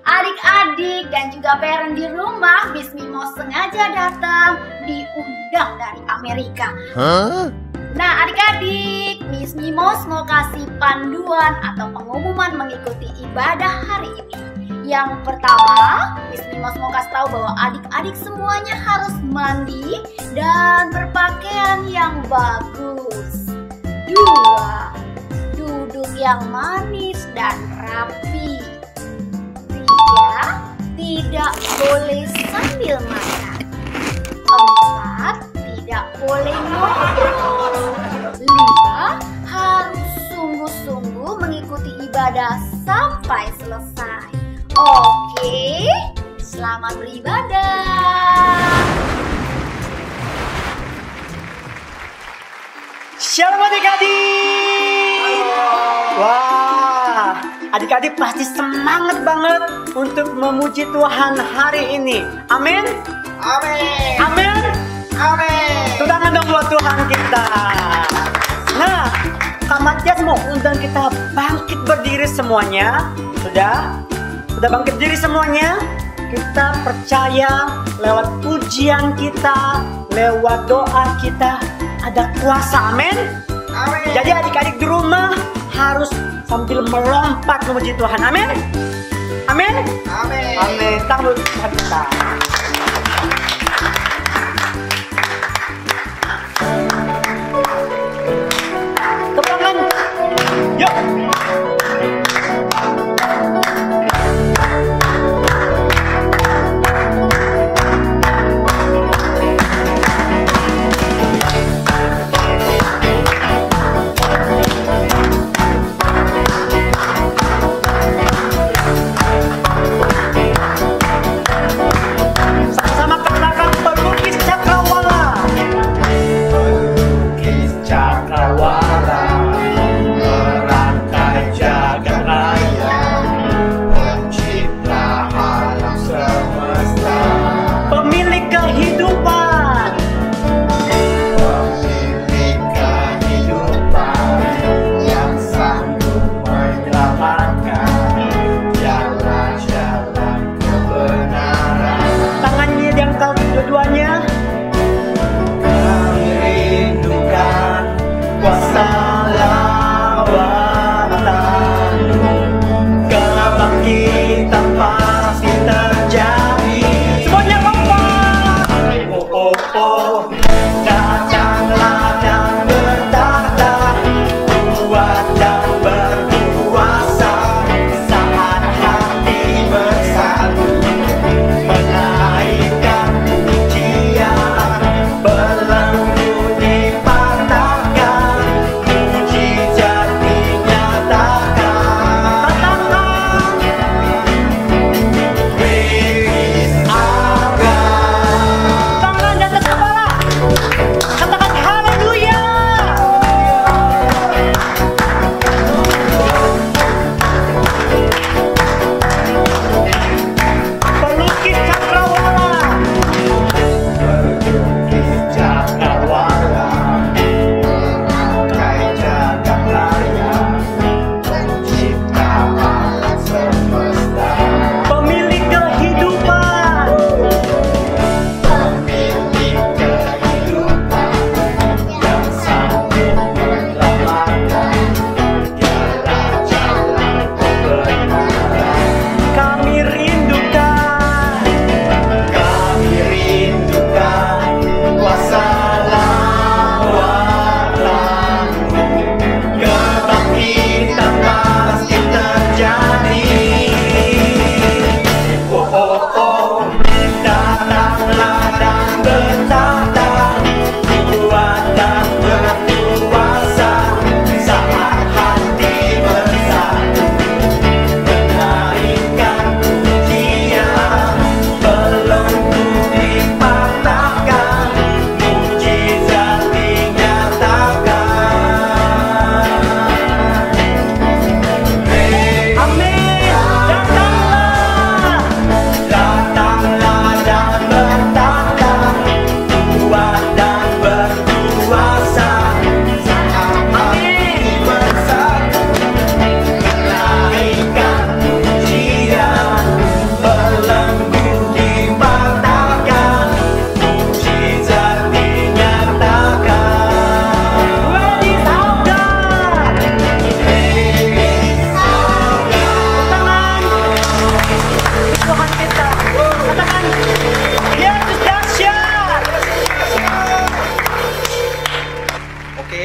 Adik-adik dan juga parent di rumah, Miss Mimo sengaja datang diundang dari Amerika. Nah adik-adik, Miss Mimos mau kasih panduan atau pengumuman mengikuti ibadah hari ini. Yang pertama, Miss Mimos mau kasih tahu bahwa adik-adik semuanya harus mandi dan berpakaian yang bagus. Dua, duduk yang manis dan rapi. Tiga, tidak boleh sambil makan. Empat, tidak boleh ngobrol. Lima, harus sungguh-sungguh mengikuti ibadah sampai selesai. Oke, selamat beribadah. Shalom adik-adik. Wah, adik-adik pasti semangat banget untuk memuji Tuhan hari ini. Amin. Amin. Amin. Amin. Tepuk tangan dong buat Tuhan kita. Nah, Kak Matias mau undang kita bangkit berdiri semuanya. Sudah bangkit berdiri semuanya. Kita percaya lewat pujian kita, lewat doa kita ada kuasa. Amin. Amin. Jadi adik-adik di rumah harus sambil melompat memuji Tuhan. Amin. Amin. Amin. Amin. Tangan Tuhan kita. Tepuk tangan. Yuk.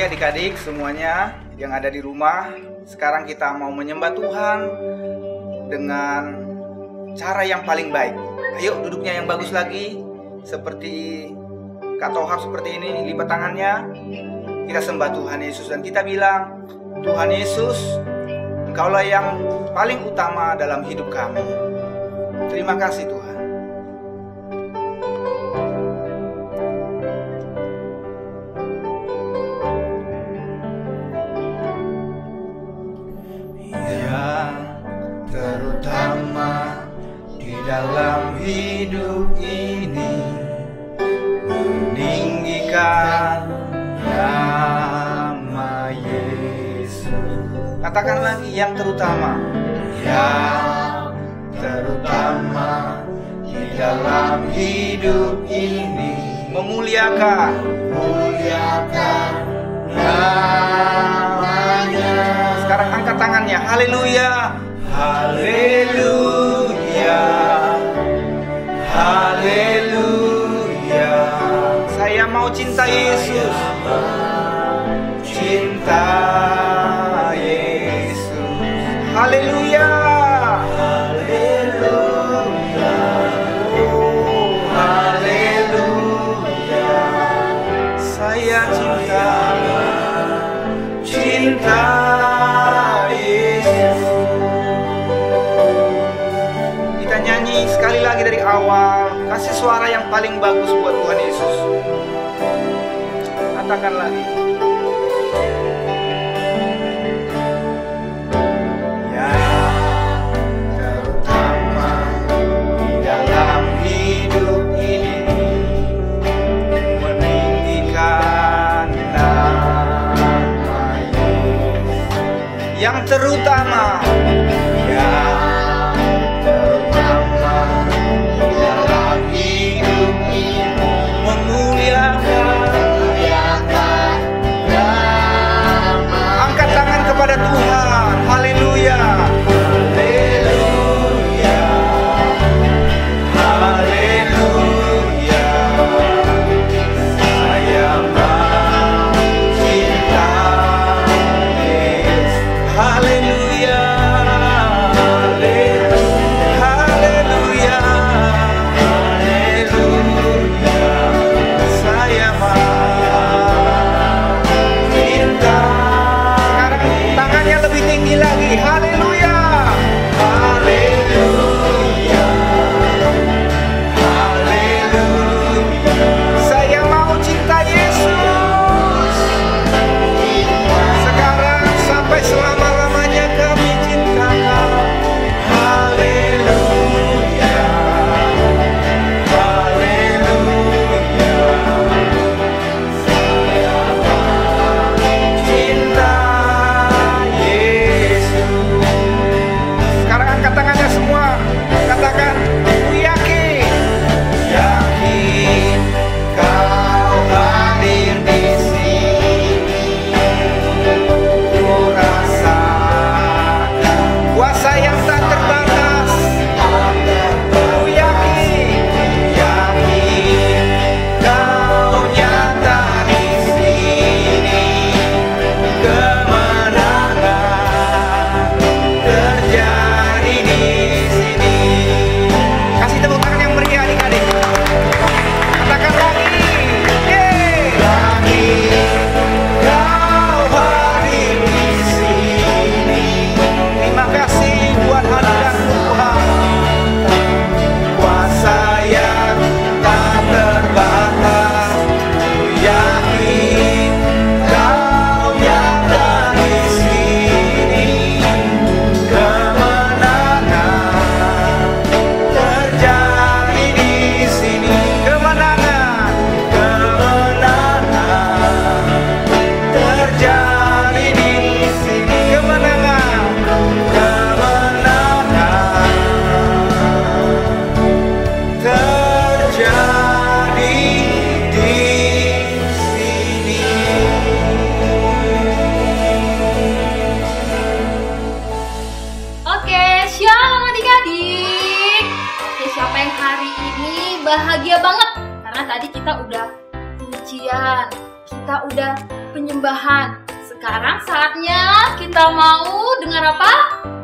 Oke adik-adik semuanya yang ada di rumah, sekarang kita mau menyembah Tuhan dengan cara yang paling baik. Ayo duduknya yang bagus lagi, seperti Kak Tohab seperti ini, lipat tangannya. Kita sembah Tuhan Yesus dan kita bilang, Tuhan Yesus, Engkaulah yang paling utama dalam hidup kami. Terima kasih Tuhan. Terutama di dalam hidup ini, meninggikan nama Yesus. Katakan lagi, yang terutama. Yang terutama di dalam hidup ini, memuliakan namanya. Sekarang angkat tangannya, haleluya. Haleluya, haleluya. Saya mau cinta Yesus, cinta Yesus. Haleluya, haleluya, oh haleluya. Saya cinta Yesus. Nyanyi sekali lagi dari awal. Kasih suara yang paling bagus buat Tuhan Yesus. Katakan lagi. Yang terutama di dalam hidup ini, meninggikan nama Yesus. Yang terutama, kepada Tuhan, haleluya, haleluya, haleluya. Saya mau cinta Yesus, haleluya. kita udah penyembahan. Sekarang saatnya kita mau dengar apa?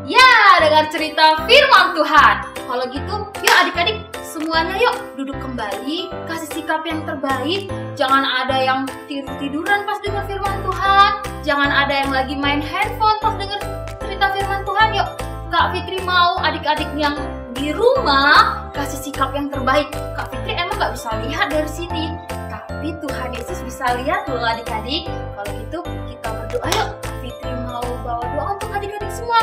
Ya, dengar cerita firman Tuhan. Kalau gitu, yuk adik-adik semuanya yuk duduk kembali, kasih sikap yang terbaik. Jangan ada yang tiduran pas dengar firman Tuhan. Jangan ada yang lagi main handphone pas dengar cerita firman Tuhan. Yuk, Kak Fitri mau adik-adik yang di rumah kasih sikap yang terbaik. Kak Fitri emang gak bisa lihat dari sini, tapi Tuhan Yesus bisa lihat loh adik-adik. Kalau gitu kita berdoa yuk. Kak Fitri mau bawa doa untuk adik-adik semua.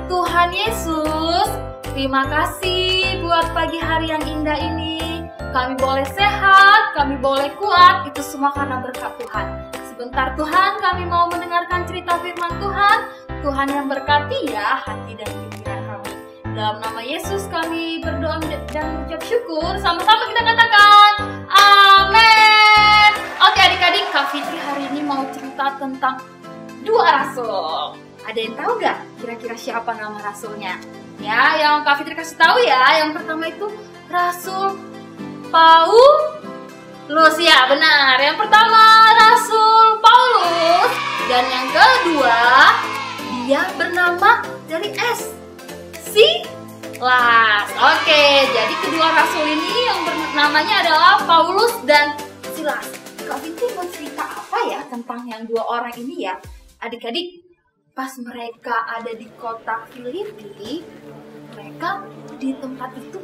Tuhan Yesus, terima kasih buat pagi hari yang indah ini. Kami boleh sehat, kami boleh kuat, itu semua karena berkat Tuhan. Sebentar Tuhan, kami mau mendengarkan cerita firman Tuhan. Tuhan yang berkati ya hati dan pikiran kami. Dalam nama Yesus kami berdoa dan mengucap syukur. Sama-sama kita katakan amin. Oke adik-adik, Kak Fitri hari ini mau cerita tentang 2 rasul. Ada yang tahu gak kira-kira siapa nama rasulnya? Ya, yang Kak Fitri kasih tahu ya. Yang pertama itu Rasul Paulus. Ya, benar. Yang pertama Rasul Paulus. Dan yang kedua, dia bernama dari S, Silas. Oke, jadi kedua rasul ini yang namanya adalah Paulus dan Silas. Kak Fitri mau cerita apa ya tentang yang 2 orang ini ya? Adik-adik, pas mereka ada di kota Filipi, mereka di tempat itu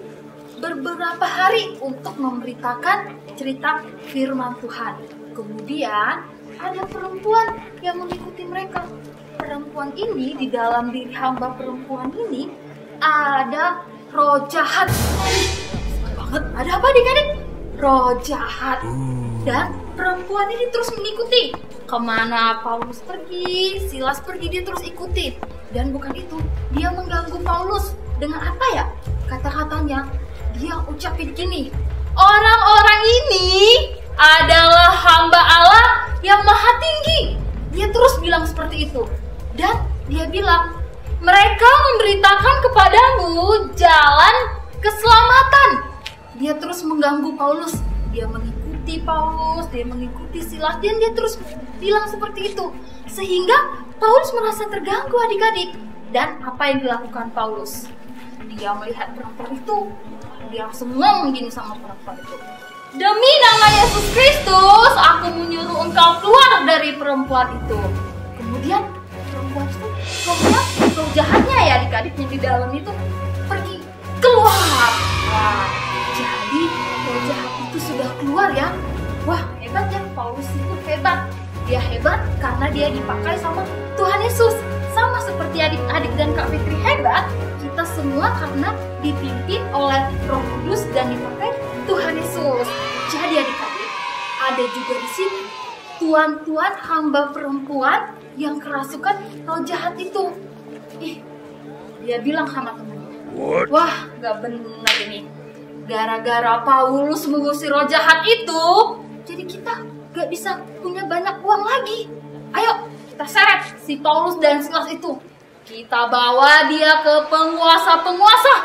beberapa hari untuk memberitakan cerita firman Tuhan. Kemudian ada perempuan yang mengikuti mereka. Perempuan ini, di dalam diri hamba perempuan ini ada roh jahat. Banget, ada apa adik-adik? Roh jahat. Dan perempuan ini terus mengikuti. Kemana Paulus pergi, Silas pergi, dia terus ikutin. Dan bukan itu, dia mengganggu Paulus. Dengan apa ya? Kata-katanya, dia ucapin gini, orang-orang ini adalah hamba Allah yang maha tinggi. Dia terus bilang seperti itu. Dan dia bilang, mereka memberitakan kepadamu jalan keselamatan. Dia terus mengganggu Paulus. Dia mengikuti Paulus, dia mengikuti Silas, dan dia terus bilang seperti itu. Sehingga Paulus merasa terganggu adik-adik. Dan apa yang dilakukan Paulus? Dia melihat perempuan itu. Dia langsung ngomong gini sama perempuan itu. Demi nama Yesus Kristus, aku menyuruh engkau keluar dari perempuan itu. Kemudian perempuan itu, roh jahatnya ya adik-adiknya di dalam itu pergi keluar. Wah, jadi roh jahat itu sudah keluar ya. Wah, hebat ya, Paulus itu hebat. Dia hebat karena dia dipakai sama Tuhan Yesus. Sama seperti adik-adik dan Kak Fitri hebat, kita semua karena dipimpin oleh Roh Kudus dan dipakai Tuhan Yesus. Jadi adik-adik, ada juga di sini tuan-tuan hamba perempuan yang kerasukan roh jahat itu. Dia bilang sama temannya, wah, gak benar ini. Gara-gara Paulus mengusir roh jahat itu, jadi kita gak bisa punya banyak uang lagi. Ayo, kita seret si Paulus dan Silas itu. Kita bawa dia ke penguasa-penguasa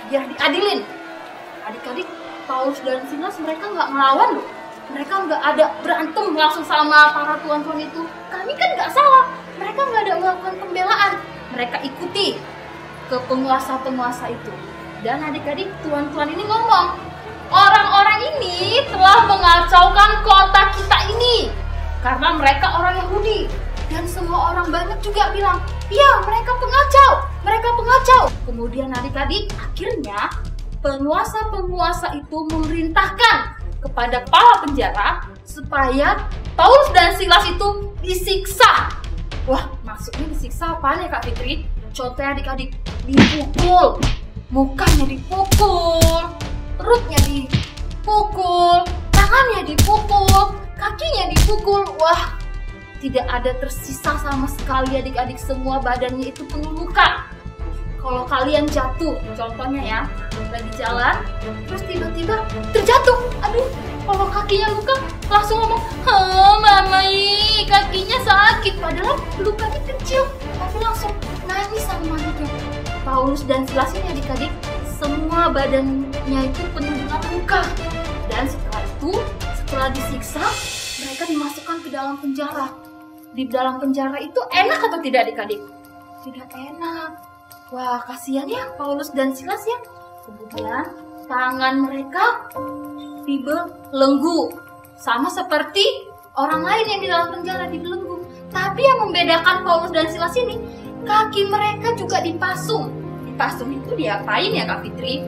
biar diadilin. Adik-adik, Paulus dan Silas mereka nggak ngelawan loh. Mereka nggak ada berantem langsung sama para tuan-tuan itu. Kami kan nggak salah. Mereka nggak ada melakukan pembelaan. Mereka ikuti ke penguasa-penguasa itu. Dan adik-adik, tuan-tuan ini ngomong, orang-orang ini telah mengacaukan kota kita ini. Karena mereka orang Yahudi. Dan semua orang banyak juga bilang, iya mereka pengacau. Kemudian adik-adik, akhirnya penguasa-penguasa itu memerintahkan kepada kepala penjara supaya Paulus dan Silas itu disiksa. Wah, maksudnya disiksa apaan ya Kak Fitri? Contohnya adik-adik, dipukul, mukanya dipukul, perutnya dipukul, tangannya dipukul, kakinya dipukul. Wah, tidak ada tersisa sama sekali adik-adik, semua badannya itu penuh luka. Kalau kalian jatuh, contohnya ya, lagi jalan, terus tiba-tiba terjatuh. Aduh, kalau kakinya luka, langsung ngomong, mama, kakinya sakit. Padahal lukanya kecil, tapi langsung nangis sama mamanya. Paulus dan Silas ini adik-adik, semua badannya itu penuh dengan luka. Dan setelah itu, setelah disiksa, mereka dimasukkan ke dalam penjara. Di dalam penjara itu enak atau tidak adik-adik? Tidak enak. Wah, kasihan ya Paulus dan Silas ya. Kemudian tangan mereka dibelenggu, sama seperti orang lain yang di dalam penjara dibelenggu. Tapi yang membedakan Paulus dan Silas ini, kaki mereka juga dipasung. Dipasung itu diapain ya Kak Fitri?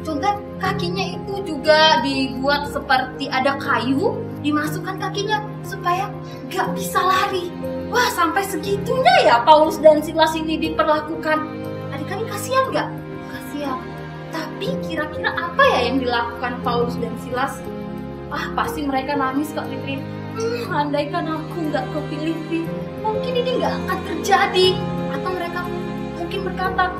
Contoh kakinya itu juga dibuat seperti ada kayu, dimasukkan kakinya supaya gak bisa lari. Wah, sampai segitunya ya Paulus dan Silas ini diperlakukan. Adik-adik kasihan gak? Kasihan. Tapi kira-kira apa ya yang dilakukan Paulus dan Silas? Pasti mereka nangis Kak Fitri. Andaikan aku gak ke Filipi, mungkin ini gak akan terjadi. Atau mereka mungkin berkata,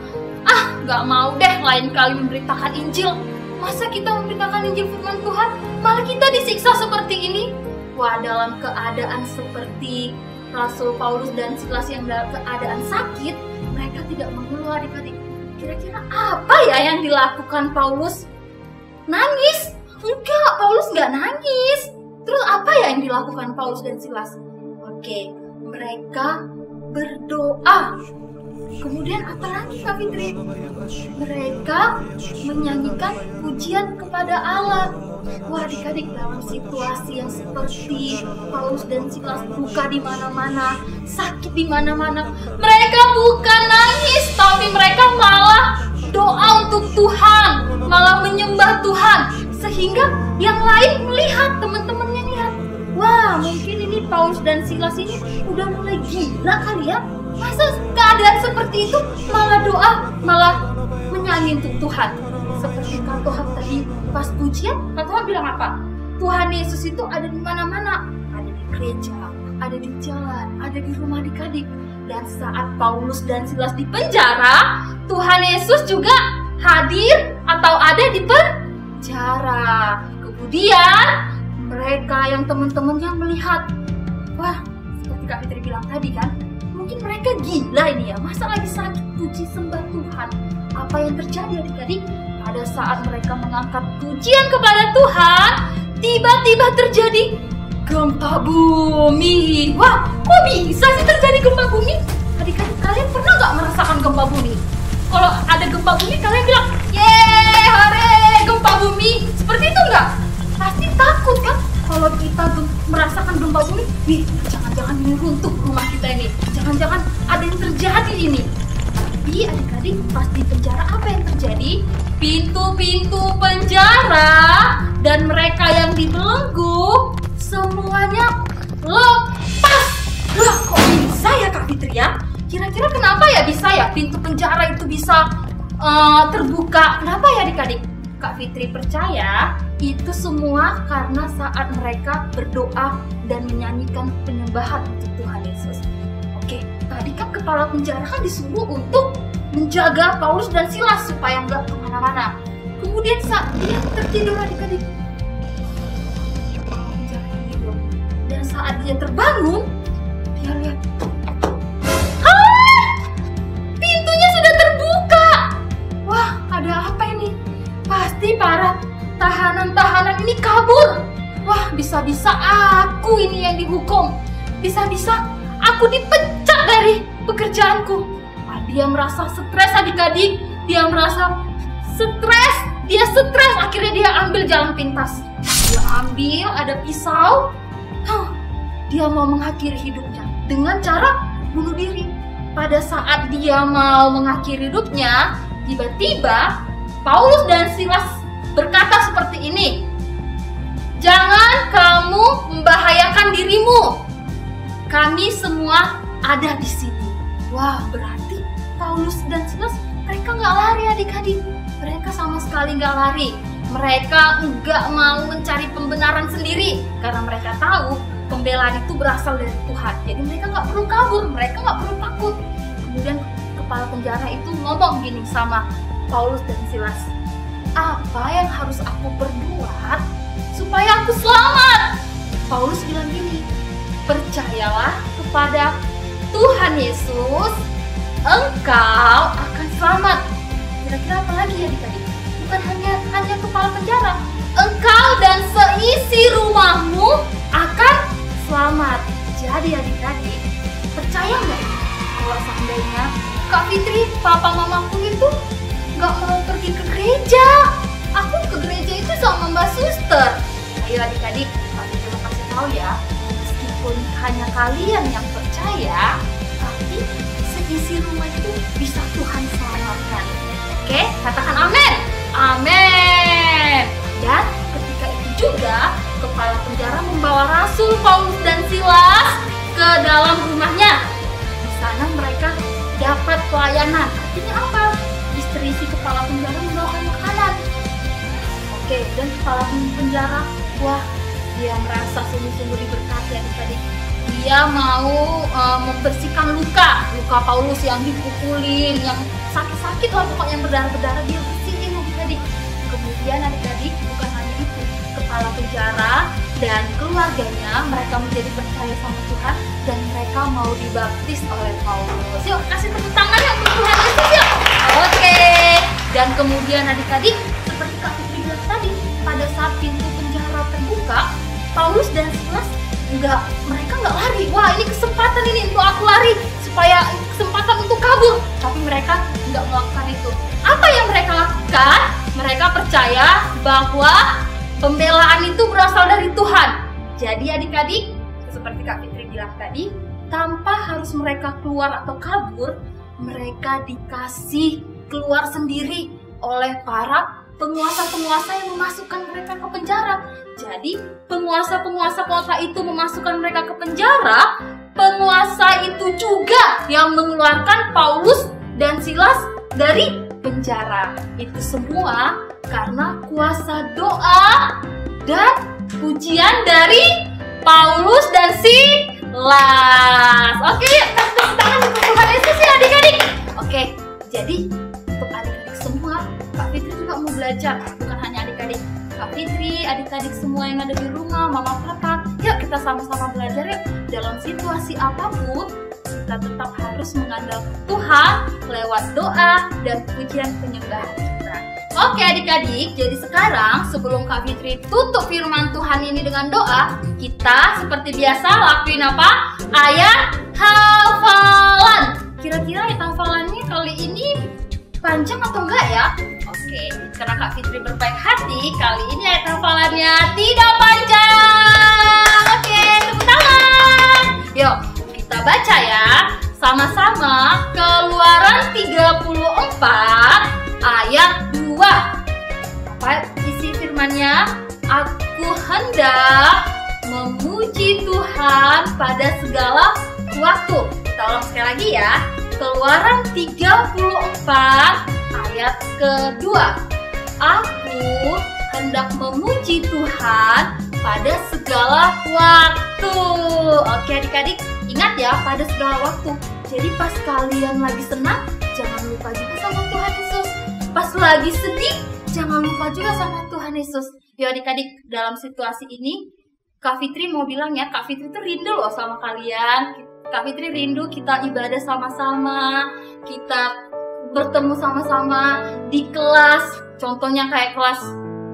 gak mau deh lain kali memberitakan Injil. Masa kita memberitakan Injil firman Tuhan, malah kita disiksa seperti ini? Wah, dalam keadaan seperti Rasul Paulus dan Silas yang dalam keadaan sakit, mereka tidak mengeluh adik-adik. Kira-kira apa ya yang dilakukan Paulus? Nangis? Enggak, Paulus gak nangis. Terus apa ya yang dilakukan Paulus dan Silas? Oke, mereka berdoa. Kemudian apa lagi Kak Fitri? Mereka menyanyikan pujian kepada Allah. Wah, adik-adik, dalam situasi yang seperti Paulus dan Silas luka di mana-mana, sakit di mana-mana, mereka bukan nangis, tapi mereka malah doa untuk Tuhan, malah menyembah Tuhan, sehingga yang lain melihat, teman-temannya lihat, wah, mungkin ini Paulus dan Silas ini udah mulai gila kali ya. Masa keadaan seperti itu malah doa, malah menyanyi untuk Tuhan. Seperti Kak Tuhan tadi pas pujian, Kak Tuhan bilang apa? Tuhan Yesus itu ada di mana-mana. Ada di gereja, ada di jalan, ada di rumah adik-adik. Dan saat Paulus dan Silas di penjara, Tuhan Yesus juga hadir atau ada di penjara. Kemudian mereka yang teman-temannya melihat, wah, seperti Kak Fitri bilang tadi kan, mungkin mereka gila ini ya, masa lagi sakit puji sembah Tuhan. Apa yang terjadi adik-adik? Pada saat mereka mengangkat pujian kepada Tuhan, tiba-tiba terjadi gempa bumi. Wah, kok bisa sih terjadi gempa bumi? Adik-adik, kalian pernah gak merasakan gempa bumi? Kalau ada gempa bumi, kalian bilang, yeay, hore, gempa bumi. Seperti itu nggak? Pasti takut kan? Kalau kita merasakan gempa bumi, nih, jangan-jangan ini runtuh rumah kita ini. Jangan-jangan ada yang terjadi ini. Tapi adik-adik, pas di penjara apa yang terjadi? Pintu-pintu penjara dan mereka yang dibelenggu semuanya lepas. Wah, kok bisa ya Kak Fitri ya? Kira-kira kenapa ya bisa ya pintu penjara itu bisa terbuka? Kenapa ya adik-adik? Kak Fitri percaya itu semua karena saat mereka berdoa dan menyanyikan penyembahan untuk Tuhan Yesus. Oke, tadi kan kepala penjara kan disuruh untuk menjaga Paulus dan Silas supaya nggak kemana-mana. Kemudian saat dia tertidur adik-adik, dan saat dia terbangun, dia lihat, pintunya sudah terbuka. Wah, ada apa ini? Pasti para tahanan-tahanan ini kabur. Wah, bisa-bisa aku ini yang dihukum. Bisa-bisa aku dipecat dari pekerjaanku. Wah, dia merasa stres adik-adik. Dia merasa stres. Dia stres, akhirnya dia ambil jalan pintas. Dia ambil, ada pisau. Dia mau mengakhiri hidupnya dengan cara bunuh diri. Pada saat dia mau mengakhiri hidupnya, tiba-tiba Paulus dan Silas berkata seperti ini, "Jangan kamu membahayakan dirimu. Kami semua ada di sini." Wah, berarti Paulus dan Silas mereka nggak lari adik-adik. Mereka sama sekali nggak lari. Mereka nggak mau mencari pembenaran sendiri karena mereka tahu pembelaan itu berasal dari Tuhan. Jadi mereka nggak perlu kabur, mereka nggak perlu takut. Kemudian kepala penjara itu ngomong gini sama Paulus dan Silas, "Apa yang harus aku perbuat supaya aku selamat?" Paulus bilang gini, "Percayalah kepada Tuhan Yesus, engkau akan selamat." Kira-kira apa lagi ya adik-adik? Bukan hanya kepala penjara, engkau dan seisi rumahmu akan selamat. Jadi adik-adik, percaya nggak kalau seandainya Kak Fitri, papa mamaku itu nggak mau pergi ke gereja? Aku ke gereja itu sama Mbak Suster. Ayo adik-adik, Kak Fitri mau kasih tahu ya, meskipun hanya kalian yang percaya, tapi seisi rumah itu bisa Tuhan selamatkan. Oke, katakan amin. Amin. Dan ketika itu juga kepala penjara membawa Rasul Paulus dan Silas ke dalam rumahnya. Di sana mereka dapat pelayanan. Artinya apa? Istri si kepala penjara membawakan makanan. Oke, dan kepala penjara, wah, dia merasa sungguh-sungguh diberkati adik-adik. Dia mau membersihkan luka Paulus yang dipukulin, yang sakit-sakit lah pokoknya, berdarah-berdarah, dia bersihin adik-adik. Kemudian adik-adik, bukan hanya itu, kepala penjara dan keluarganya mereka menjadi percaya sama Tuhan dan mereka mau dibaptis oleh Paulus. Yuk kasih tepuk tangan ya untuk Tuhan Yesus yuk. Oke. Dan kemudian adik-adik, seperti Kak Fitri bilang tadi, pada saat pintu penjara terbuka, Paulus dan Silas mereka nggak lari. Wah, ini kesempatan ini untuk aku lari, supaya kesempatan untuk kabur. Tapi mereka nggak melakukan itu. Apa yang mereka lakukan? Mereka percaya bahwa pembelaan itu berasal dari Tuhan. Jadi adik-adik, seperti Kak Fitri bilang tadi, tanpa harus mereka keluar atau kabur, mereka dikasih keluar sendiri oleh para penguasa-penguasa yang memasukkan mereka ke penjara. Jadi penguasa-penguasa kota itu memasukkan mereka ke penjara. Penguasa itu juga yang mengeluarkan Paulus dan Silas dari penjara. Itu semua karena kuasa doa dan pujian dari Paulus dan Silas. Oke, yuk tepuk tangan untuk Tuhan Yesus ya adik-adik. Oke, jadi untuk adik-adik semua, Kak Fitri juga mau belajar. Bukan hanya adik-adik, Kak Fitri, adik-adik semua yang ada di rumah, mama papa, yuk kita sama-sama belajar yuk. Dalam situasi apapun, kita tetap harus mengandalkan Tuhan lewat doa dan pujian penyembahan kita. Oke adik-adik, jadi sekarang sebelum Kak Fitri tutup firman Tuhan ini dengan doa, kita seperti biasa lakuin apa? Ayat hafalan. Kira-kira ayat hafalannya kali ini panjang atau enggak ya? Oke, karena Kak Fitri berbaik hati, kali ini ayat hafalannya tidak panjang. Oke, tepuk tangan. Yuk, kita baca ya sama-sama. Keluaran 34 ayat 2. Apa isi firmannya? Aku hendak memuji Tuhan pada segala waktu. Kita ulang sekali lagi ya. Keluaran 34 ayat kedua. Aku hendak memuji Tuhan pada segala waktu. Oke adik-adik, ingat ya, pada segala waktu. Jadi pas kalian lagi senang, jangan lupa juga sama Tuhan Yesus. Pas lagi sedih, jangan lupa juga sama Tuhan Yesus. Ya adik-adik, dalam situasi ini Kak Fitri mau bilang ya, Kak Fitri tuh rindu loh sama kalian. Kak Fitri rindu kita ibadah sama-sama, kita bertemu sama-sama di kelas. Contohnya kayak kelas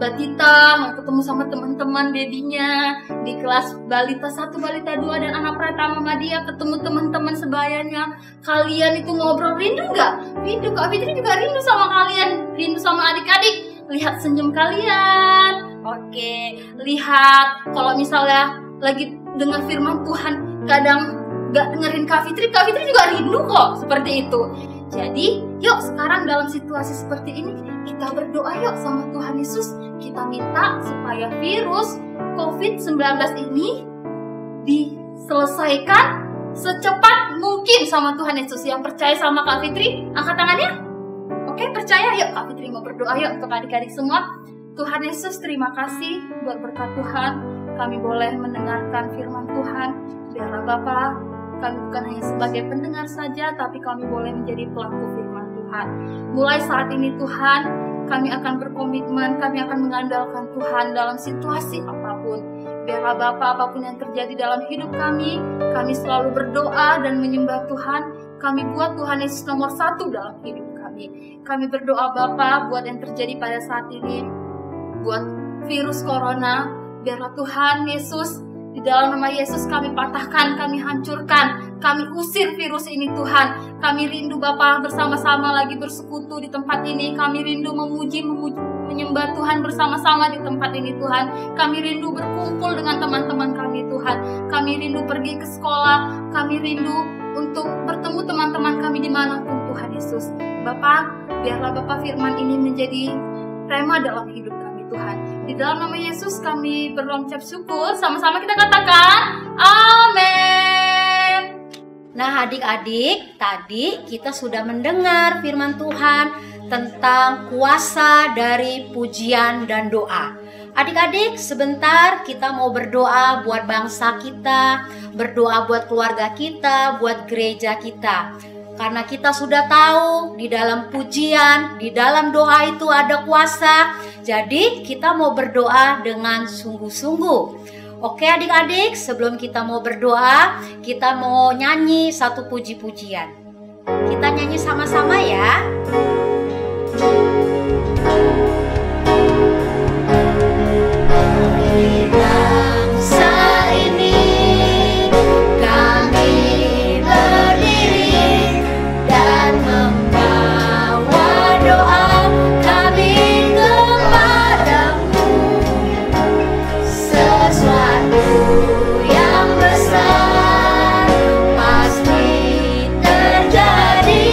Batita, mau ketemu sama teman-teman babynya. Di kelas Balita 1, Balita 2, dan anak Pratama Madya, ketemu teman-teman sebayanya. Kalian itu ngobrol, rindu nggak? Rindu. Kak Fitri juga rindu sama kalian, rindu sama adik-adik. Lihat senyum kalian. Oke, lihat kalau misalnya lagi dengar firman Tuhan, kadang gak dengerin Kak Fitri juga rindu kok, seperti itu. Jadi, yuk sekarang dalam situasi seperti ini, kita berdoa yuk sama Tuhan Yesus. Kita minta supaya virus COVID-19 ini diselesaikan secepat mungkin sama Tuhan Yesus. Yang percaya sama Kak Fitri, angkat tangannya. Oke, percaya yuk. Kak Fitri mau berdoa yuk untuk adik-adik semua. Tuhan Yesus, terima kasih buat berkat Tuhan. Kami boleh mendengarkan firman Tuhan. Biarlah Bapa, kami bukan hanya sebagai pendengar saja, tapi kami boleh menjadi pelaku firman Tuhan. Mulai saat ini Tuhan, kami akan berkomitmen, kami akan mengandalkan Tuhan dalam situasi apapun. Biarlah Bapa, apapun yang terjadi dalam hidup kami selalu berdoa dan menyembah Tuhan. Kami buat Tuhan Yesus nomor 1 dalam hidup kami. Kami berdoa Bapa buat yang terjadi pada saat ini, buat virus corona. Biarlah Tuhan Yesus Di dalam nama Yesus kami patahkan, kami hancurkan, kami usir virus ini Tuhan. Kami rindu Bapa bersama-sama lagi bersekutu di tempat ini. Kami rindu memuji, menyembah Tuhan bersama-sama di tempat ini Tuhan. Kami rindu berkumpul dengan teman-teman kami Tuhan. Kami rindu pergi ke sekolah. Kami rindu untuk bertemu teman-teman kami dimanapun Tuhan Yesus. Bapa, biarlah Bapa firman ini menjadi rema dalam hidup kami Tuhan. Di dalam nama Yesus kami berucap syukur. Sama-sama kita katakan amin. Nah adik-adik, tadi kita sudah mendengar firman Tuhan tentang kuasa dari pujian dan doa. Adik-adik, sebentar kita mau berdoa buat bangsa kita, berdoa buat keluarga kita, buat gereja kita. Karena kita sudah tahu di dalam pujian, di dalam doa itu ada kuasa. Jadi kita mau berdoa dengan sungguh-sungguh. Oke adik-adik, sebelum kita mau berdoa, kita mau nyanyi satu puji-pujian. Kita nyanyi sama-sama ya. Bangsa ini kami berdiri dan membawa doa kami kepadamu. Sesuatu yang besar pasti terjadi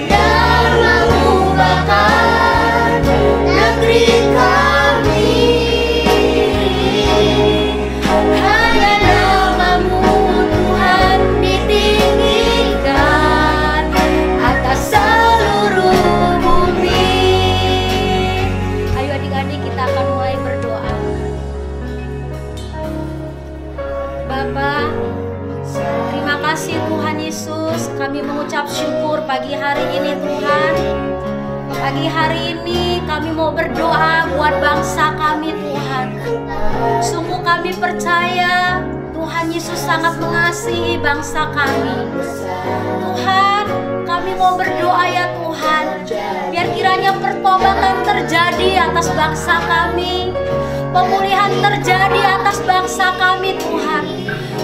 dan mengubahkan negeri kami. Hanya namamu Tuhan ditinggikan atas seluruh bumi. Ayo adik-adik, kita akan mulai berdoa. Bapa, terima kasih Tuhan Yesus. Kami mengucap syukur pagi hari ini Tuhan. Pagi hari ini kami mau berdoa buat bangsa kami Tuhan. Sungguh kami percaya Tuhan Yesus sangat mengasihi bangsa kami. Tuhan, kami mau berdoa ya Tuhan, biar kiranya pertobatan terjadi atas bangsa kami, pemulihan terjadi atas bangsa kami Tuhan.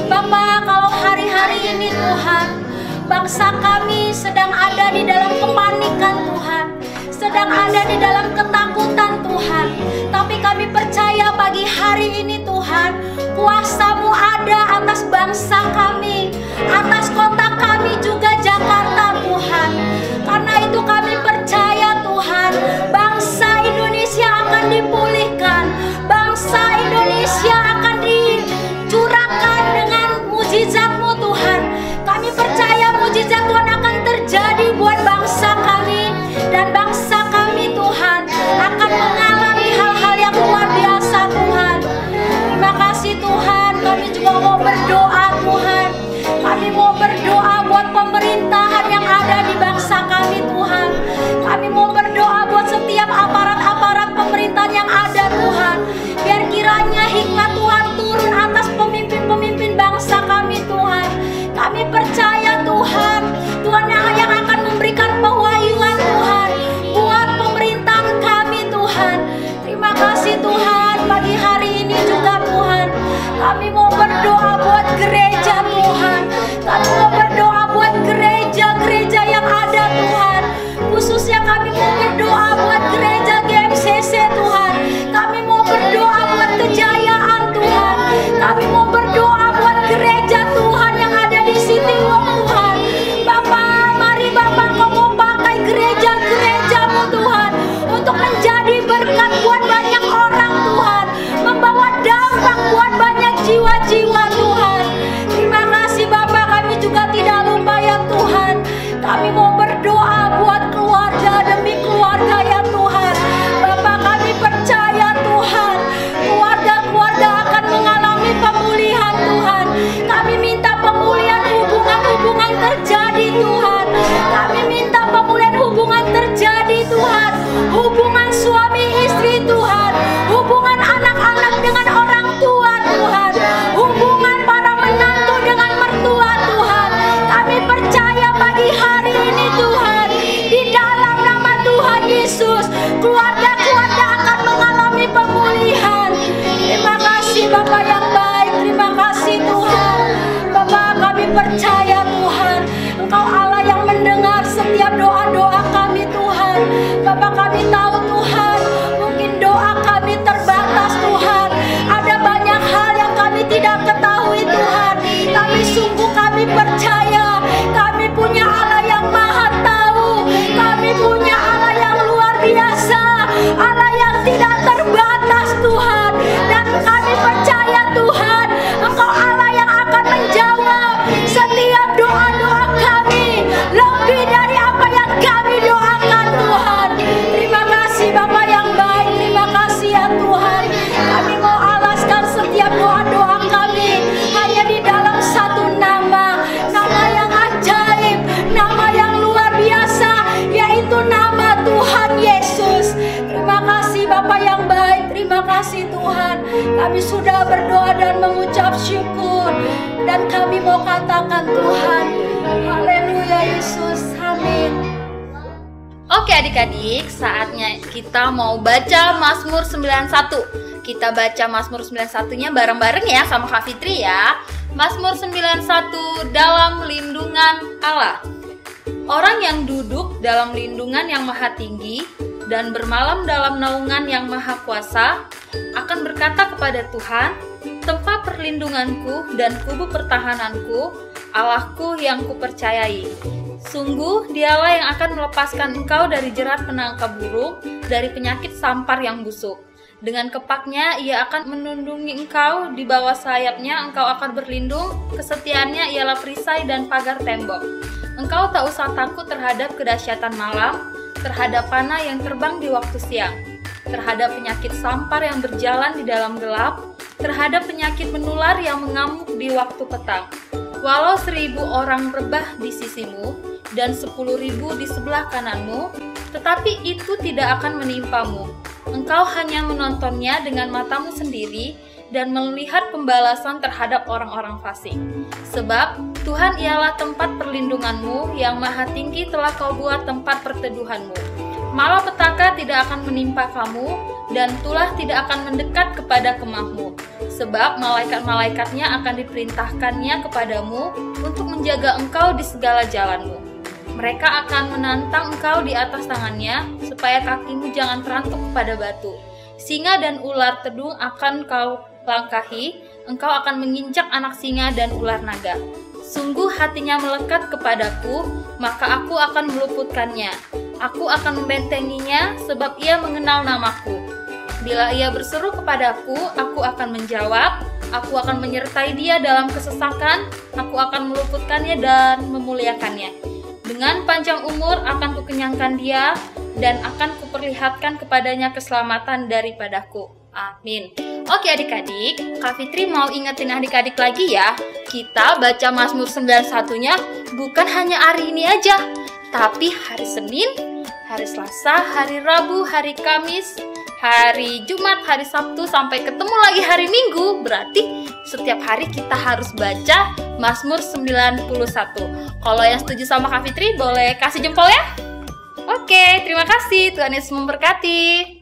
Bapa, kalau hari-hari ini Tuhan, bangsa kami sedang ada di dalam kepanikan Tuhan, sedang ada di dalam ketakutan Tuhan. Tapi kami percaya pagi hari ini Tuhan, kuasa-Mu ada atas bangsa kami, atas kota kami juga Jakarta Tuhan. Karena itu kami percaya Tuhan, bangsa Indonesia akan dipulihkan, bangsa Indonesia akan dicurahkan dengan mujizat-Mu Tuhan. Kami percaya mujizat Tuhan akan terjadi buat bangsa kami, dan bangsa kami Tuhan akan mengalami hal-hal yang luar biasa Tuhan. Terima kasih Tuhan. Kami juga mau berdoa Tuhan. Kami mau berdoa buat pemerintahan yang ada di bangsa kami Tuhan. Kami mau berdoa buat setiap aparat-aparat pemerintahan yang ada Tuhan. Biar kiranya hikmat Tuhan turun atas pemimpin-pemimpin bangsa kami Tuhan. Kami percaya Tuhan, Tuhan yang akan memberikan pewahyuan Tuhan buat pemerintahan kami Tuhan. Terima kasih Tuhan. Pagi hari ini juga Tuhan, kami mau berdoa buat gereja Tuhan. Kami mau berdoa buat gereja-gereja yang ada Tuhan. Khususnya kami mau berdoa buat gereja GMCC Tuhan. Kami mau berdoa buat Kejayaan Tuhan. Kami mau berdoa buat gereja Tuhan yang ada di City Walk percaya Tuhan, Engkau Allah yang mendengar setiap doa-doa kami Tuhan. Bapa, kami tahu Tuhan, mungkin doa kami terbatas Tuhan. Ada banyak hal yang kami tidak ketahui Tuhan. Tapi sungguh kami percaya, kami punya Allah yang maha tahu. Kami punya Allah yang luar biasa, Allah yang tidak terbatas Tuhan. Dan kami percaya Tuhan, Engkau Allah yang akan menjawab setiap doa-doa kami, lebih dari apa yang kami doakan Tuhan. Terima kasih Bapa yang baik, terima kasih ya Tuhan. Kami mau alaskan setiap doa-doa kami hanya di dalam satu nama, nama yang ajaib, nama yang luar biasa, yaitu nama Tuhan Yesus. Terima kasih Bapa yang baik, terima kasih Tuhan. Kami sudah berdoa dan mengucap syukur, dan kami mau katakan Tuhan, haleluya Yesus, amin. Oke adik-adik, saatnya kita mau baca Mazmur 91. Kita baca Mazmur 91-nya bareng-bareng ya sama Kak Fitri ya. Mazmur 91, dalam lindungan Allah. Orang yang duduk dalam lindungan yang maha tinggi dan bermalam dalam naungan yang maha kuasa akan berkata kepada Tuhan, tempat perlindunganku dan kubu pertahananku, Allahku yang kupercayai. Sungguh dialah yang akan melepaskan engkau dari jerat penangkap burung, dari penyakit sampar yang busuk. Dengan kepaknya ia akan menundungi engkau, di bawah sayapnya engkau akan berlindung, kesetiaannya ialah perisai dan pagar tembok. Engkau tak usah takut terhadap kedahsyatan malam, terhadap panah yang terbang di waktu siang, terhadap penyakit sampar yang berjalan di dalam gelap, terhadap penyakit menular yang mengamuk di waktu petang. Walau 1000 orang rebah di sisimu dan 10.000 di sebelah kananmu, tetapi itu tidak akan menimpamu. Engkau hanya menontonnya dengan matamu sendiri dan melihat pembalasan terhadap orang-orang fasik. Sebab Tuhan ialah tempat perlindunganmu, yang maha tinggi telah kau buat tempat perteduhanmu. Malapetaka tidak akan menimpa kamu, dan tulah tidak akan mendekat kepada kemahmu. Sebab malaikat-malaikatnya akan diperintahkannya kepadamu untuk menjaga engkau di segala jalanmu. Mereka akan menantang engkau di atas tangannya, supaya kakimu jangan terantuk pada batu. Singa dan ular tedung akan kau langkahi, engkau akan menginjak anak singa dan ular naga. Sungguh hatinya melekat kepadaku, maka aku akan meluputkannya. Aku akan membentenginya, sebab ia mengenal namaku. Bila ia berseru kepadaku, aku akan menjawab. Aku akan menyertai dia dalam kesesakan, aku akan meluputkannya dan memuliakannya. Dengan panjang umur akan kukenyangkan dia, dan akan kuperlihatkan kepadanya keselamatan daripadaku. Amin. Oke adik-adik, Kak Fitri mau ingetin adik-adik lagi ya. Kita baca Mazmur 91-nya bukan hanya hari ini aja, tapi hari Senin, hari Selasa, hari Rabu, hari Kamis, hari Jumat, hari Sabtu, sampai ketemu lagi hari Minggu. Berarti setiap hari kita harus baca Mazmur 91. Kalau yang setuju sama Kak Fitri boleh kasih jempol ya. Oke, terima kasih. Tuhan Yesus memberkati.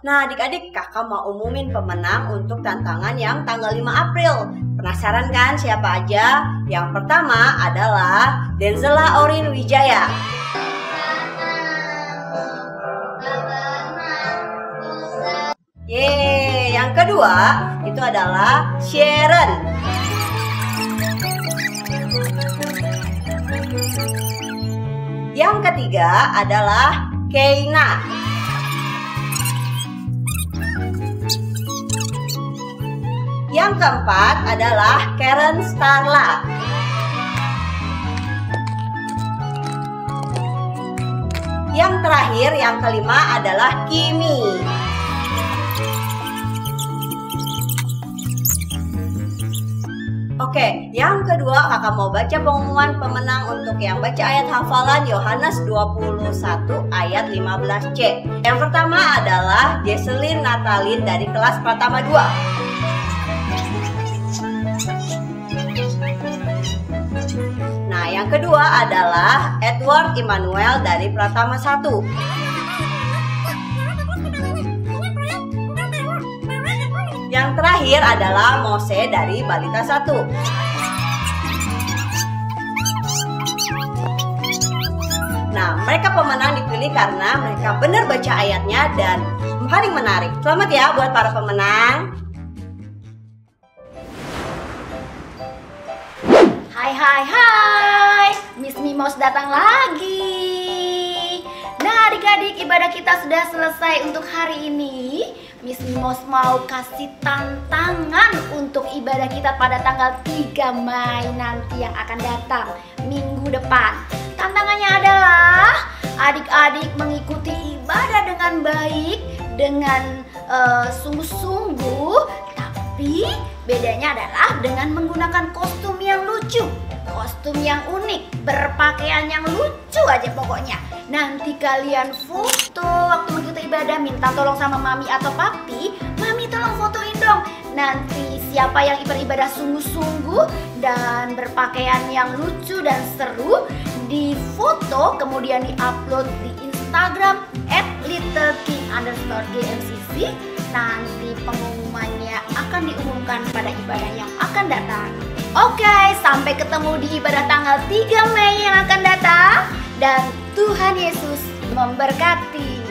Nah adik-adik, kakak mau umumin pemenang untuk tantangan yang tanggal 5 April. Penasaran kan siapa aja? Yang pertama adalah Denzela Orin Wijaya. Yeay, yang kedua itu adalah Sharon. Yang ketiga adalah Keina. Yang keempat adalah Karen Starla. Yang terakhir, yang kelima adalah Kimi. Oke, yang kedua kakak mau baca pengumuman pemenang untuk yang baca ayat hafalan Yohanes 21 ayat 15C. Yang pertama adalah Jesselyn Natalin dari kelas Pratama 2. Nah, yang kedua adalah Edward Immanuel dari Pratama 1. Yang terakhir adalah Mose dari Balita 1. Mereka pemenang dipilih karena mereka benar baca ayatnya dan paling menarik. Selamat ya buat para pemenang. Hai, Miss Mimos datang lagi. Nah adik-adik, ibadah kita sudah selesai untuk hari ini. Miss Mimos mau kasih tantangan untuk ibadah kita pada tanggal 3 Mei nanti yang akan datang, minggu depan. Tantangannya adalah adik-adik mengikuti ibadah dengan baik, dengan sungguh-sungguh, tapi bedanya adalah dengan menggunakan kostum yang lucu, kostum yang unik, berpakaian yang lucu aja pokoknya. Nanti kalian foto waktu mengikuti ibadah, minta tolong sama mami atau papi, mami tolong fotoin dong. Nanti siapa yang beribadah sungguh-sungguh dan berpakaian yang lucu dan seru, difoto kemudian diupload di Instagram @littleking_gmcc. Nanti pengumumannya akan diumumkan pada ibadah yang akan datang. Oke, sampai ketemu di ibadah tanggal 3 Mei yang akan datang. Dan Tuhan Yesus memberkati.